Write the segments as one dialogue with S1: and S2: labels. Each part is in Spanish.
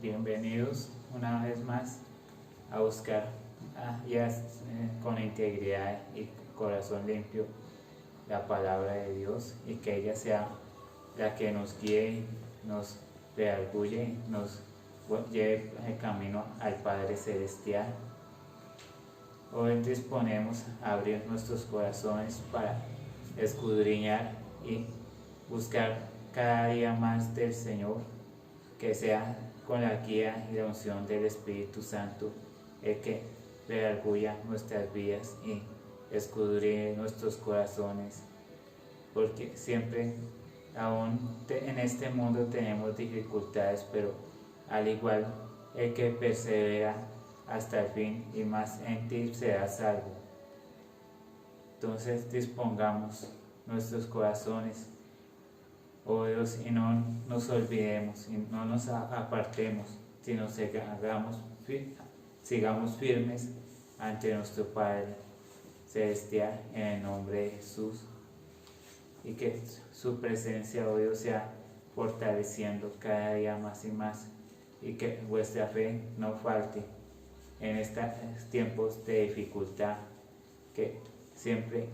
S1: Bienvenidos una vez más a buscar con integridad y corazón limpio la palabra de Dios, y que ella sea la que nos guíe, nos redarguye, nos lleve el camino al Padre Celestial. Hoy disponemos a abrir nuestros corazones para escudriñar y buscar cada día más del Señor, que sea con la guía y la unción del Espíritu Santo el que redarguya nuestras vidas y escudriñe nuestros corazones, porque siempre, aún en este mundo tenemos dificultades, pero al igual el que persevera hasta el fin y más en ti será salvo. Entonces dispongamos nuestros corazones, oh Dios, y no nos olvidemos y no nos apartemos, sino sigamos firmes ante nuestro Padre Celestial en el nombre de Jesús, y que su presencia, oh Dios, sea fortaleciendo cada día más y más, y que vuestra fe no falte en estos tiempos de dificultad, que siempre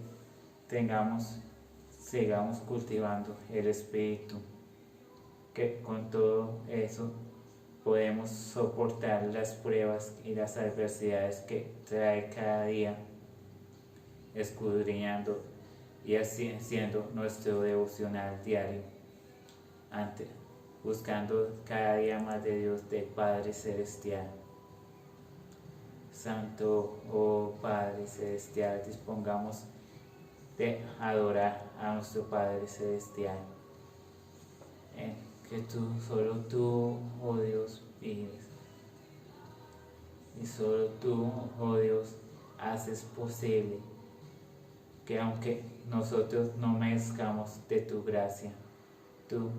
S1: sigamos cultivando el Espíritu, que con todo eso podemos soportar las pruebas y las adversidades que trae cada día, escudriñando y haciendo nuestro devocional diario, buscando cada día más de Dios, del Padre Celestial. Santo, oh Padre Celestial, dispongamos de adorar a nuestro Padre Celestial, que solo tú, oh Dios, vives, y solo tú, oh Dios, haces posible que, aunque nosotros no merezcamos de tu gracia, tú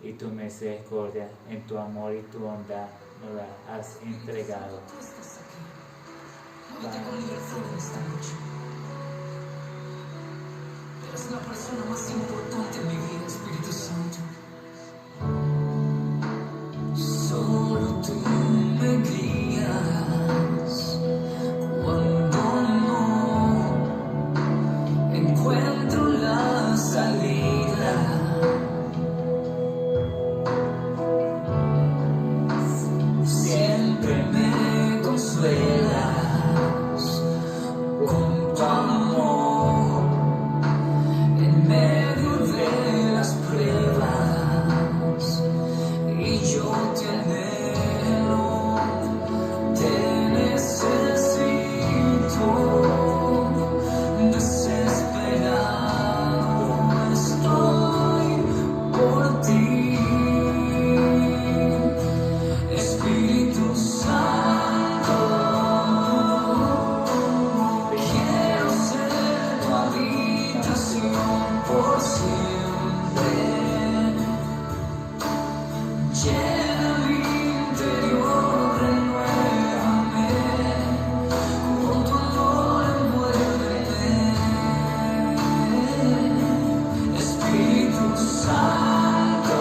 S1: y tu misericordia, en tu amor y tu bondad, nos la has entregado.
S2: Eres la persona más importante en mi vida, Espíritu Santo. Solo tú me guías cuando no encuentro la salida. Siempre me consuelas con tu amor en medio de las pruebas, y yo te anhelo, te necesito, desesperado estoy por ti, Espíritu Santo. Quiero ser tu habitación por siempre. Llena mi interior, renuévame, con tu amor envuélveme, Espíritu Santo.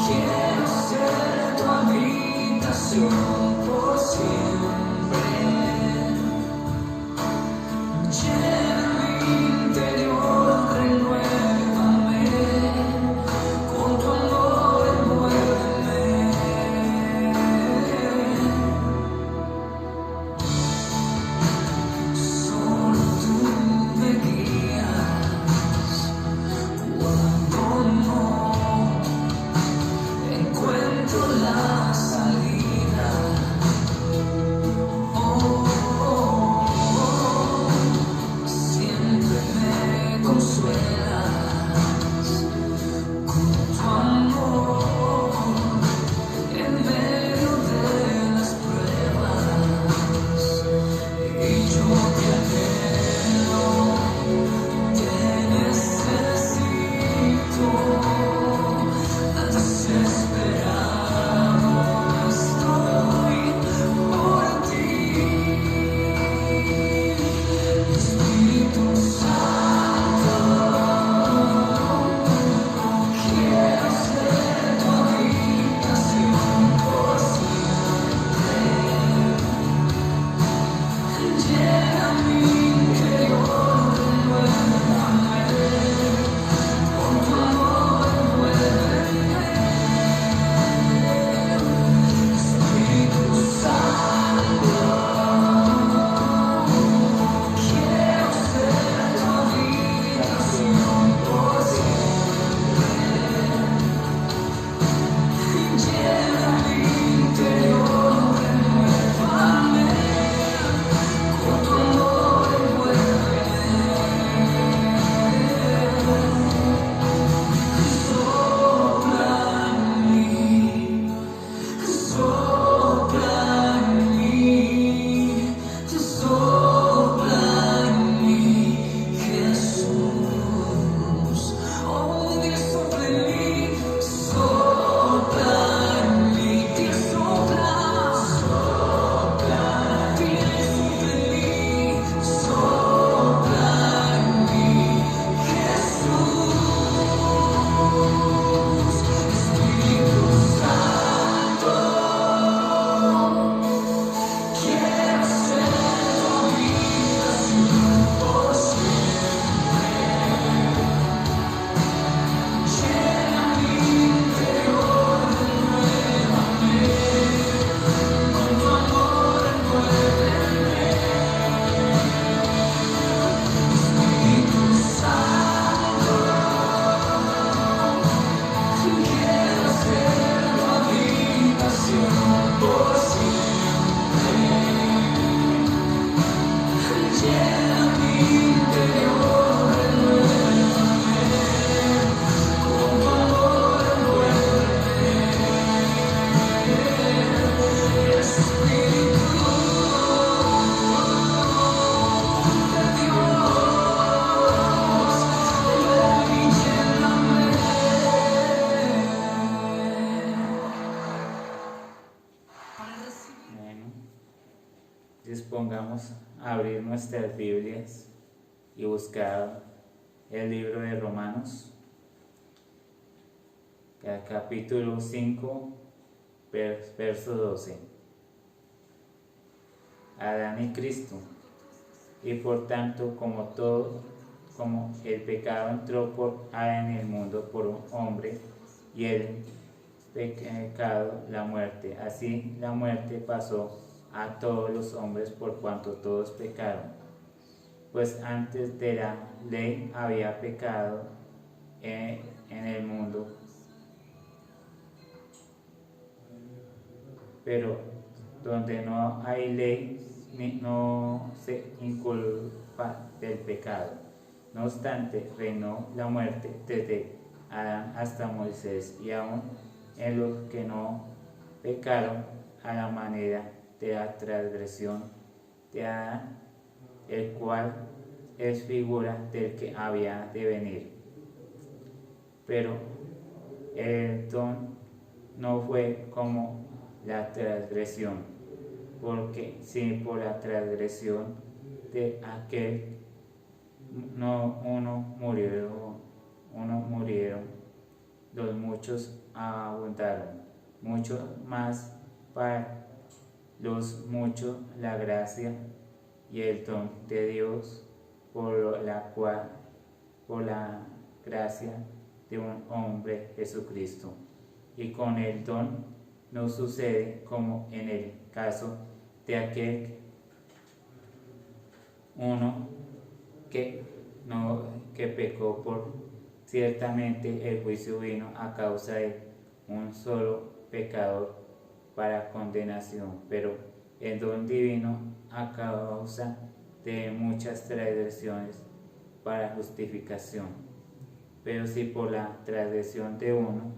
S2: Quiero ser tu habitación por siempre. Llena mi interior, renuévame, con tu amor envuélveme. Solo tú me guías cuando no encuentro la salida. Oh, oh, oh.
S1: abrir nuestras Biblias y buscar el libro de Romanos, capítulo 5, verso 12. Adán y Cristo. Y por tanto, como el pecado entró por Adán en el mundo por un hombre, y el pecado la muerte, así la muerte pasó a todos los hombres por cuanto todos pecaron. Pues antes de la ley había pecado en el mundo, pero donde no hay ley no se inculpa del pecado. No obstante, reinó la muerte desde Adán hasta Moisés, y aún en los que no pecaron a la manera de la transgresión de Adán, el cual es figura del que había de venir. Pero el don no fue como la transgresión, porque si por la transgresión de aquel uno murieron, los muchos abundaron, mucho más para los muchos la gracia y el don de Dios, por la gracia de un hombre Jesucristo. Y con el don no sucede como en el caso de aquel uno que pecó por ciertamente el juicio vino a causa de un solo pecador para condenación, pero el don divino a causa de muchas transgresiones para justificación. Pero si por la transgresión de uno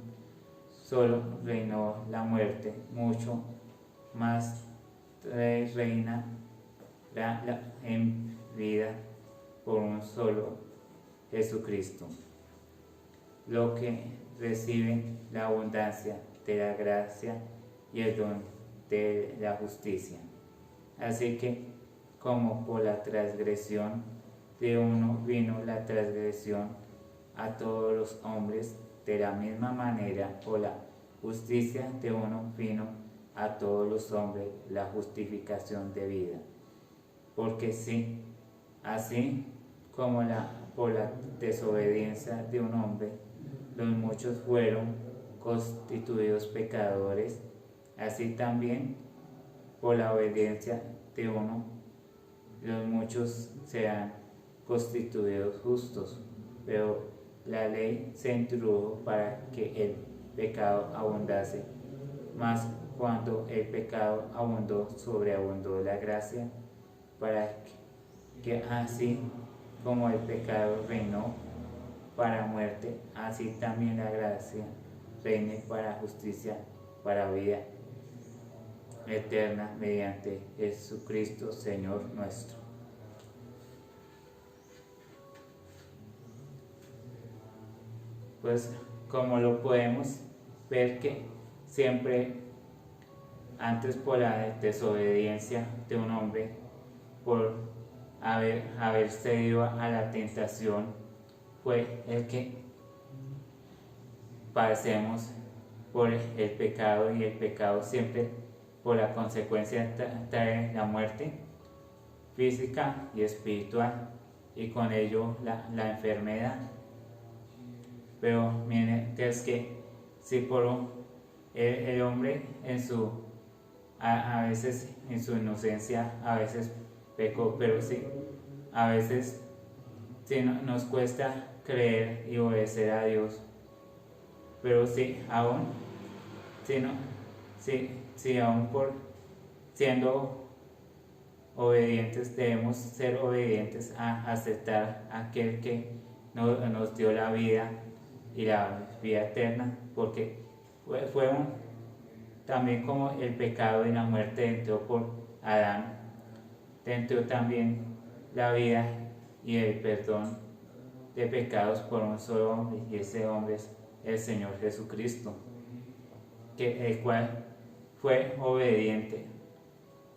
S1: solo reinó la muerte, mucho más reina en vida por un solo Jesucristo, lo que reciben la abundancia de la gracia y el don de la justicia. Así que, como por la transgresión de uno vino la transgresión a todos los hombres, de la misma manera por la justicia de uno vino a todos los hombres la justificación de vida. Porque sí, así como por la desobediencia de un hombre, los muchos fueron constituidos pecadores, así también por la obediencia de uno, los muchos serán constituidos justos. Pero la ley se introdujo para que el pecado abundase, mas cuando el pecado abundó, sobreabundó la gracia, para que así como el pecado reinó para muerte, así también la gracia reine para justicia, para vida eterna, mediante Jesucristo Señor nuestro. Pues como lo podemos ver, que siempre antes por la desobediencia de un hombre, por haber cedido a la tentación, fue el que padecemos por el pecado, y el pecado siempre por la consecuencia trae la muerte física y espiritual, y con ello la enfermedad. Pero miren, que es que si por el hombre a veces en su inocencia, a veces pecó, pero sí, a veces sí nos cuesta creer y obedecer a Dios, pero sí, aún aún por siendo obedientes, debemos ser obedientes a aceptar a aquel que nos dio la vida y la vida eterna, porque fue también como el pecado y la muerte entró por Adán, entró también la vida y el perdón de pecados por un solo hombre, y ese hombre es el Señor Jesucristo, el cual fue obediente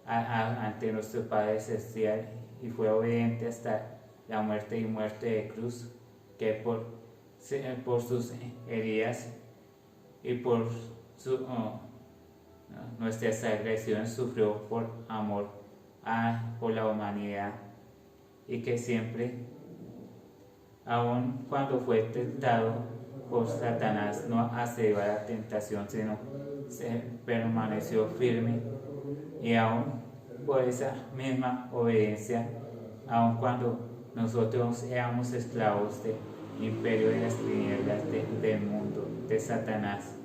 S1: ante nuestro Padre Celestial y fue obediente hasta la muerte y muerte de cruz, que por sus heridas y por nuestras agresiones sufrió por amor por la humanidad, y que siempre, aun cuando fue tentado por Satanás, no accedió a la tentación, sino se permaneció firme, y aun por esa misma obediencia, aun cuando nosotros éramos esclavos del imperio de las tinieblas del mundo, de Satanás,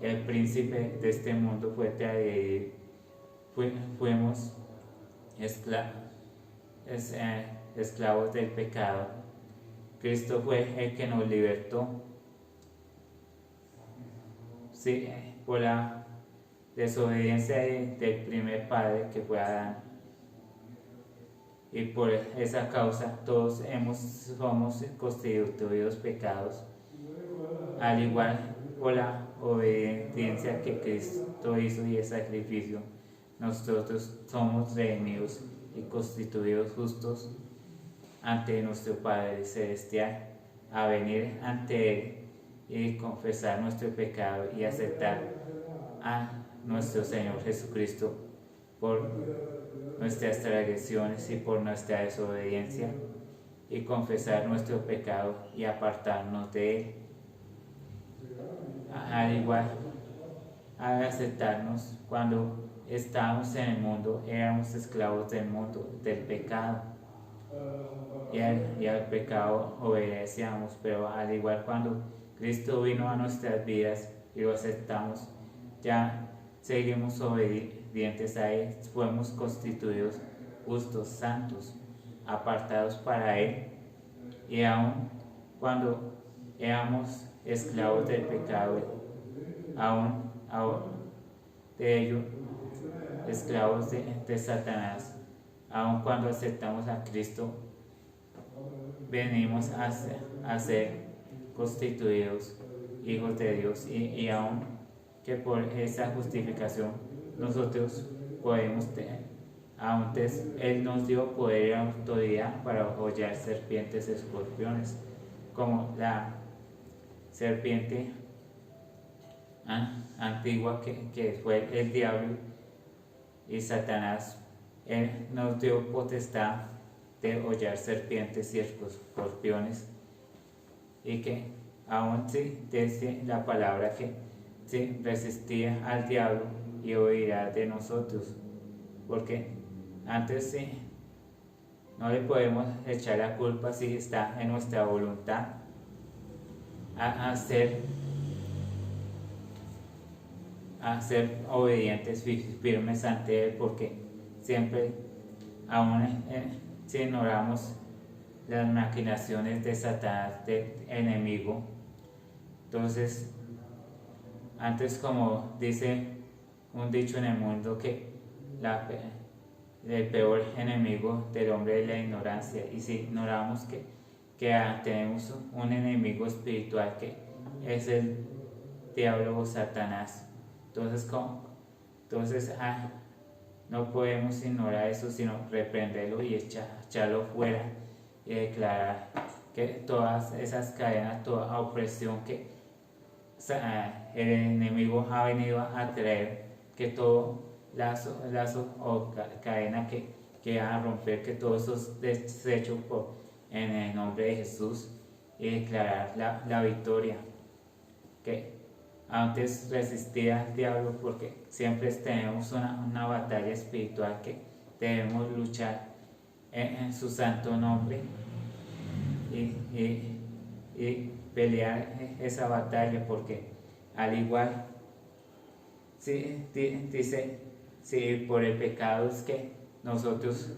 S1: el príncipe de este mundo, fue traído, fuimos esclavos del pecado. Cristo fue el que nos libertó, sí, por la desobediencia del primer padre, que fue Adán, y por esa causa todos somos constituidos pecados, al igual por la obediencia que Cristo hizo y el sacrificio. Nosotros somos redimidos y constituidos justos ante nuestro Padre Celestial, a venir ante Él y confesar nuestro pecado y aceptar a nuestro Señor Jesucristo por nuestras transgresiones y por nuestra desobediencia, y confesar nuestro pecado y apartarnos de Él. Al igual, al aceptarnos, cuando estábamos en el mundo, éramos esclavos del mundo, del pecado, y al pecado obedecíamos, pero al igual, cuando Cristo vino a nuestras vidas y lo aceptamos, ya seguimos obedientes a Él, fuimos constituidos justos, santos, apartados para Él, y aun cuando éramos esclavos del pecado, aún de ello, esclavos de Satanás, aun cuando aceptamos a Cristo, venimos a ser constituidos hijos de Dios, y aun que por esa justificación nosotros podemos antes Él nos dio poder y autoridad para hollar serpientes y escorpiones, como la serpiente antigua que fue el diablo y Satanás. Él nos dio potestad de hollar serpientes y escorpiones, y que aún sí dice la palabra que si resistía al diablo y huirá de nosotros, porque antes sí no le podemos echar la culpa si está en nuestra voluntad a ser obedientes, firmes ante Él, porque siempre, aún si ignoramos las maquinaciones de Satanás, del enemigo, entonces, antes, como dice un dicho en el mundo, que el peor enemigo del hombre es la ignorancia, y si ignoramos que tenemos un enemigo espiritual que es el diablo o Satanás, entonces no podemos ignorar eso, sino reprenderlo y echarlo fuera, y declarar que todas esas cadenas, toda opresión que el enemigo ha venido a traer, que todo lazo o cadena que a romper, que todo eso es deshecho en el nombre de Jesús, y declarar la victoria, que antes resistía al diablo, porque siempre tenemos una batalla espiritual que debemos luchar en su santo nombre, y pelear esa batalla, porque al igual, dice, si por el pecado es que nosotros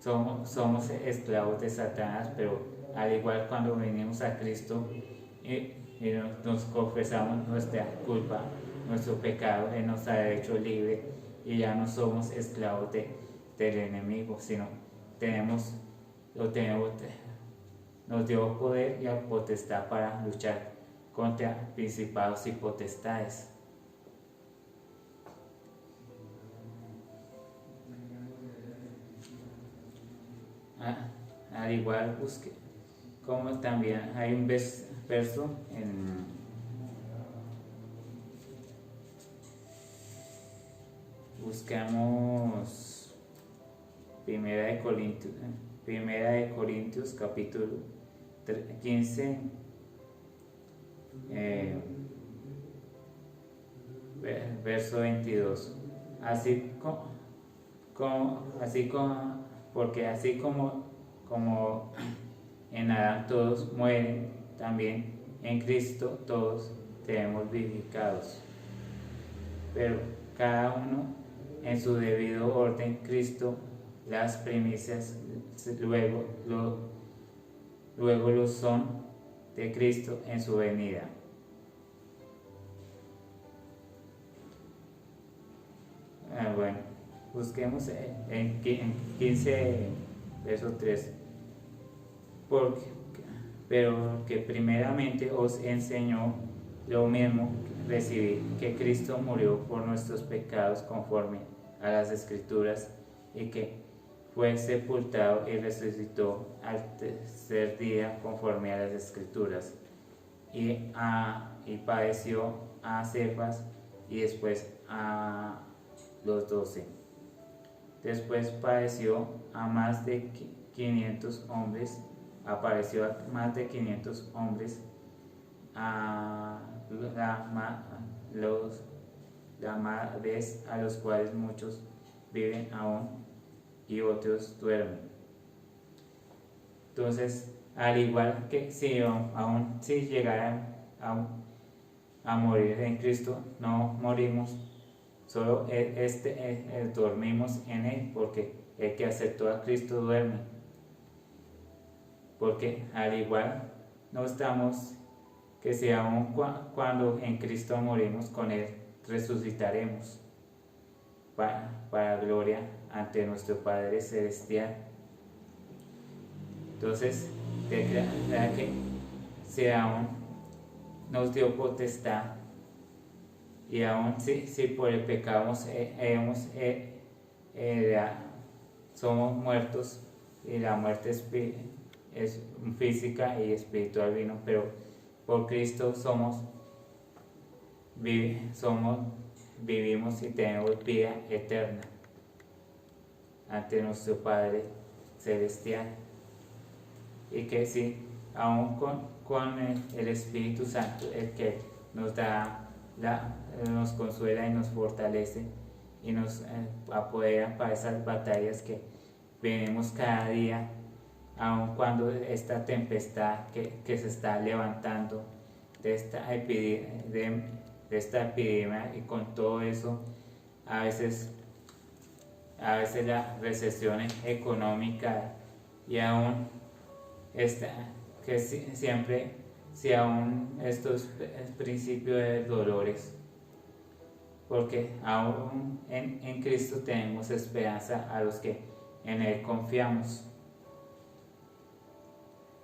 S1: somos esclavos de Satanás, pero al igual, cuando venimos a Cristo y nos confesamos nuestra culpa, nuestro pecado, Él nos ha hecho libre, y ya no somos esclavos del enemigo, sino nos dio poder y potestad para luchar contra principados y potestades. Al igual busque, como también hay un verso en buscamos Primera de Corintios capítulo 15, verso 22. Porque así como en Adán todos mueren, también en Cristo todos seremos vivificados. Pero cada uno en su debido orden: Cristo las primicias, luego los son de Cristo en su venida. Bueno, busquemos en 15, verso 3. Pero que primeramente os enseñó lo mismo que recibí, que Cristo murió por nuestros pecados conforme a las Escrituras, y que fue sepultado y resucitó al tercer día conforme a las Escrituras, y padeció a Cefas y después a los 12. Después padeció a más de 500 hombres, apareció a más de 500 hombres, a la vez a los cuales muchos viven aún y otros duermen. Entonces, al igual que si llegaran a morir en Cristo, no morimos, solo dormimos en Él, porque el que aceptó a Cristo duerme. Porque al igual no estamos, que si aun cuando en Cristo morimos, con Él resucitaremos para gloria ante nuestro Padre Celestial. Entonces, declara que si aún nos dio potestad, y aún si por el pecado somos muertos, y la muerte es física y espiritual vino, pero por Cristo vivimos y tenemos vida eterna ante nuestro Padre Celestial. Y que sí, aún con el Espíritu Santo, el que nos da nos consuela y nos fortalece y nos apodera para esas batallas que venimos cada día, aun cuando esta tempestad que se está levantando de esta epidemia, y con todo eso, a veces la recesión económica, y aún si aún estos principios de dolores, porque aún en Cristo tenemos esperanza a los que en Él confiamos.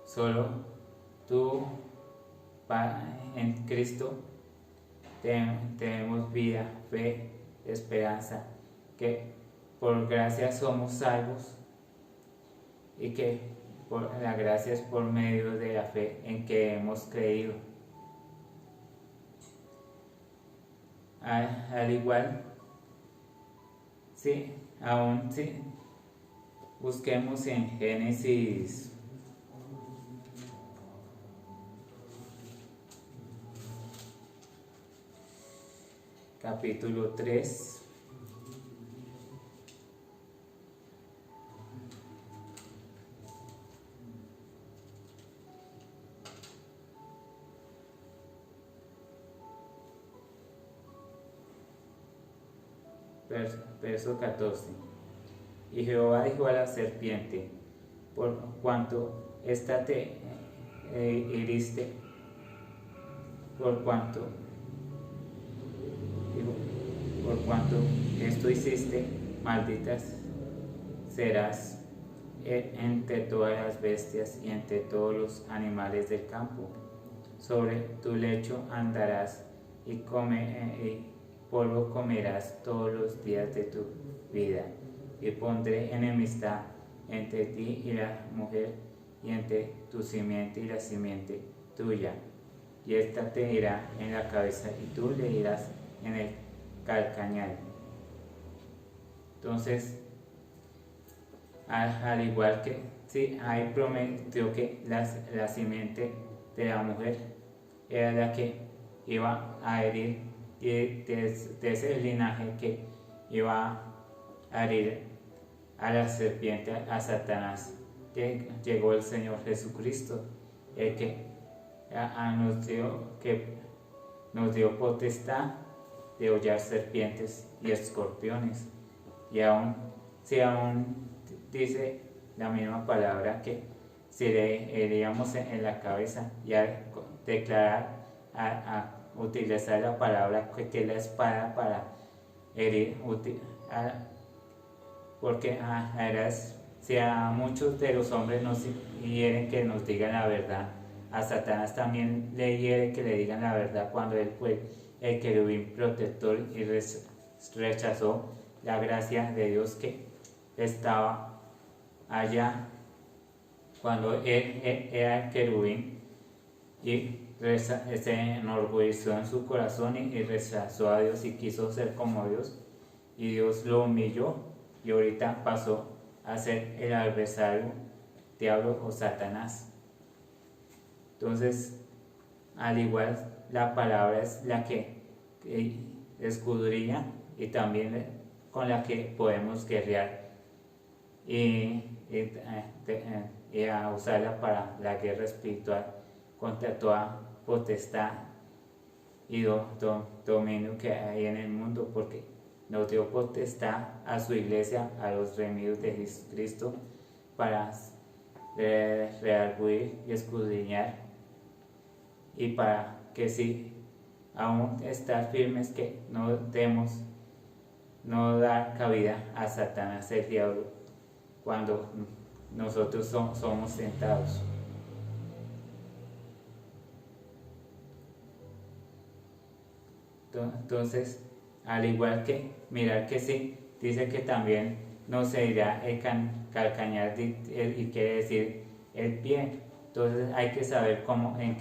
S1: Solo tú, en Cristo, tenemos vida, fe, esperanza, que por gracia somos salvos, y que la gracia es por medio de la fe en que hemos creído. Al igual, busquemos en Génesis capítulo 3. Verso 14. Y Jehová dijo a la serpiente: por cuanto ésta te heriste, por cuanto esto hiciste, maldita serás entre todas las bestias y entre todos los animales del campo. Sobre tu lecho andarás, y polvo comerás todos los días de tu vida, y pondré enemistad entre ti y la mujer, y entre tu simiente y la simiente tuya. Y ésta te irá en la cabeza y tú le irás en el calcañar. Entonces, al igual que sí, ahí prometió que la simiente de la mujer era la que iba a herir, y de ese linaje que iba a herir a la serpiente, a Satanás, que llegó el Señor Jesucristo, el que nos dio potestad de hollar serpientes y escorpiones. Y aún dice la misma palabra que si le heríamos en la cabeza, y al declarar, a utilizar la palabra que es la espada para herir, porque si a muchos de los hombres nos hieren que nos digan la verdad, a Satanás también le hiere que le digan la verdad cuando él fue el querubín protector y rechazó la gracia de Dios que estaba allá cuando él era el querubín, y se enorgulleció en su corazón y rechazó a Dios y quiso ser como Dios, y Dios lo humilló, y ahorita pasó a ser el adversario, diablo o Satanás. Entonces, al igual, la palabra es la que escudriña y también con la que podemos guerrear y a usarla para la guerra espiritual contra toda potestad y dominio que hay en el mundo, porque nos dio potestad a su iglesia, a los redimidos de Jesucristo, para redarguir y escudriñar, y para que si aún estar firmes, que no dar cabida a Satanás, el diablo, cuando nosotros somos tentados. Entonces, al igual que mirar que sí, dice que también no se irá el calcañar, y quiere decir el pie. Entonces hay que saber en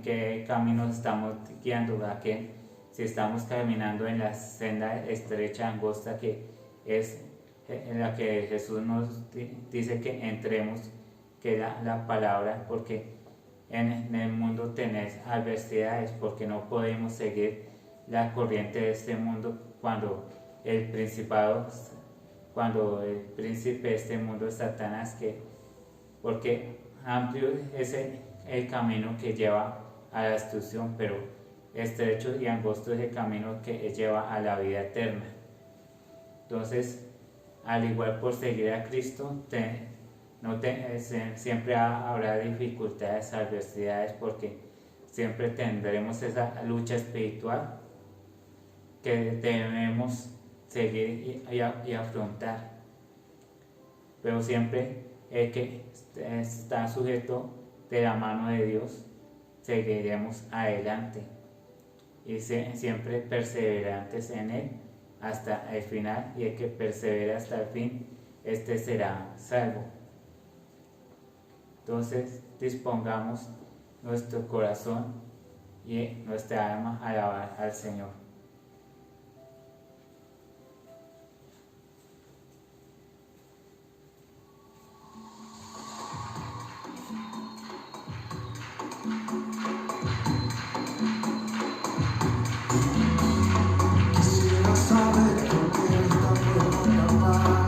S1: qué camino estamos guiando, que si estamos caminando en la senda estrecha, angosta, que es en la que Jesús nos dice que entremos, que la palabra, porque en el mundo tenés adversidades, porque no podemos seguir la corriente de este mundo cuando el príncipe de este mundo es Satanás, porque amplio es el camino que lleva a la destrucción, pero estrecho y angosto es el camino que lleva a la vida eterna. Entonces, al igual, por seguir a Cristo, siempre habrá dificultades, adversidades, porque siempre tendremos esa lucha espiritual que debemos seguir y afrontar. Pero siempre el que está sujeto de la mano de Dios, seguiremos adelante y siempre perseverantes en Él hasta el final, y el que persevera hasta el fin, este será salvo. Entonces, dispongamos nuestro corazón y nuestra alma a alabar al Señor.
S3: Quisiera saber por qué esta prueba papá,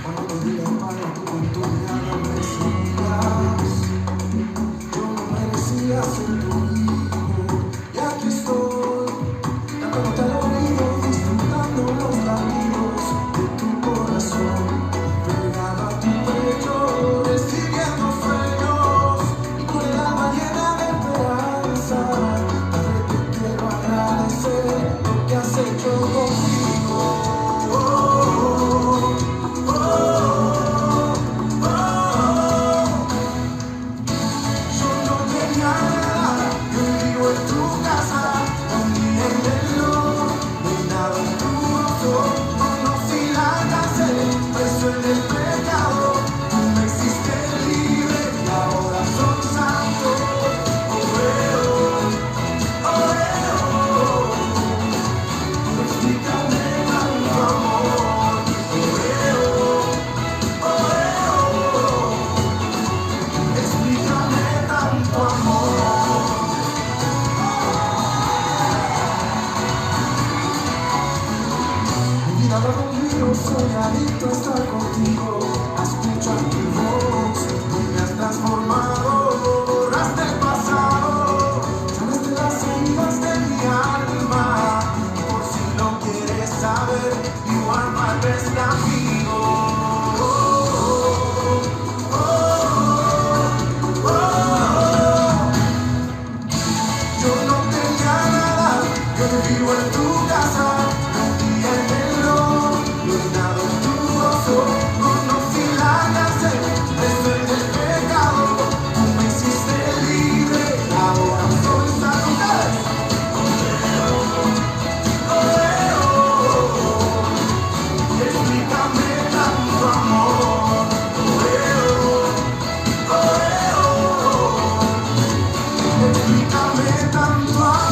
S3: cuando te di la mano tú con tu mirada me decías, yo no merecía ser tu hijo, y aquí estoy pecado, tú me hiciste libre y ahora soy santo. Explícame tanto amor. Explícame tanto amor. Mi vida va conmigo, soy adicto a estar contigo, a escuchar tu voz. Tú me has transformado, borraste el pasado, sanaste las heridas de mi alma. Y por si no quieres saber, igual mal ves amigo. Yo no tenía nada, yo vivo en tu casa, un día en el lodo, iluminado en tu gozo, conocí la cárcel, preso del pecado, tú me hiciste libre, ahora soy santo. Explícame tanto amor. Explícame tanto amor.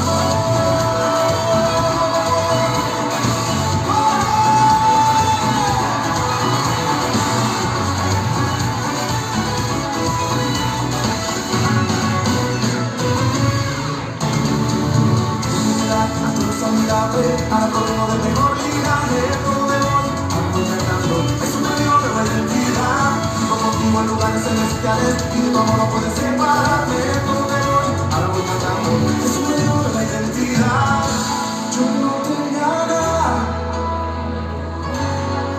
S3: Ahora corriendo del mejor linaje, todo de vos, argumentando, es un medio de la identidad. Vivo contigo en lugares celestiales y tu amor no puede separarme, todo de vos, ahora voy cantando, es un medio de la identidad. Yo no tenía nada,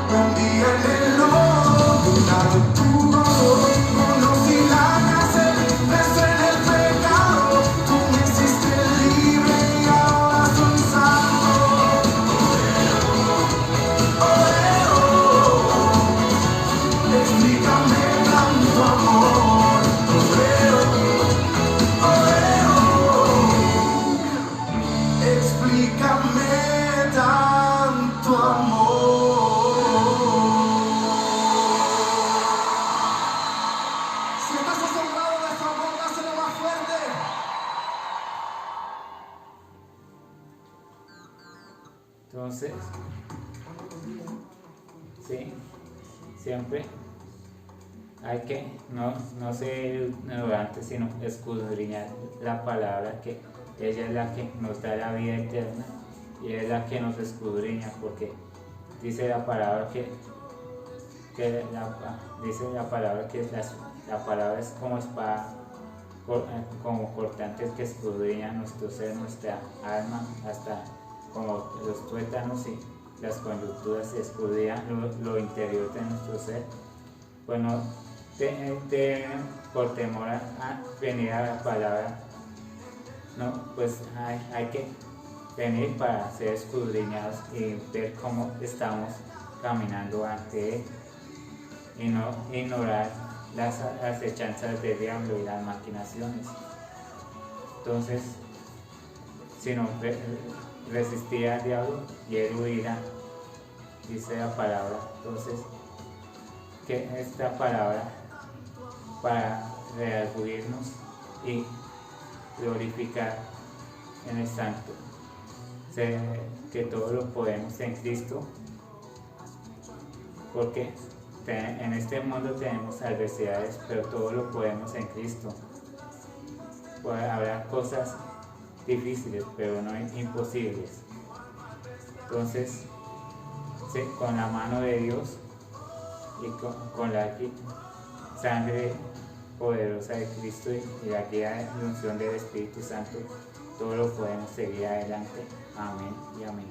S3: un día en el lodo, iluminado en tu gozo, conocí la cárcel, preso en el pecado, tú me hiciste libre y ahora soy santo. Explícame tanto amor. Explícame tanto amor. Si estás asombrado de su amor, dáselo más fuerte.
S1: Entonces, sí, siempre hay que no ser ignorante, sino escudriñar la palabra, que ella es la que nos da la vida eterna y es la que nos escudriña, porque dice la palabra dice la palabra que la palabra es como espada, como cortantes que escudriñan nuestro ser, nuestra alma, hasta como los tuétanos y las conducturas escudriñan lo interior de nuestro ser. Pues no por temor a venir a la palabra, no, pues hay que venir para ser escudriñados y ver cómo estamos caminando ante Él y no ignorar las acechanzas del diablo y las maquinaciones. Entonces, si no resistir al diablo y él huirá, dice la palabra. Entonces, que esta palabra para redarguirnos y glorificar en el Santo, que todo lo podemos en Cristo, porque en este mundo tenemos adversidades, pero todo lo podemos en Cristo. Pues habrá cosas difíciles, pero no imposibles. Entonces, sí, con la mano de Dios y con la sangre poderosa de Cristo y la guía de unción del Espíritu Santo, todo lo podemos seguir adelante. Amén y amén.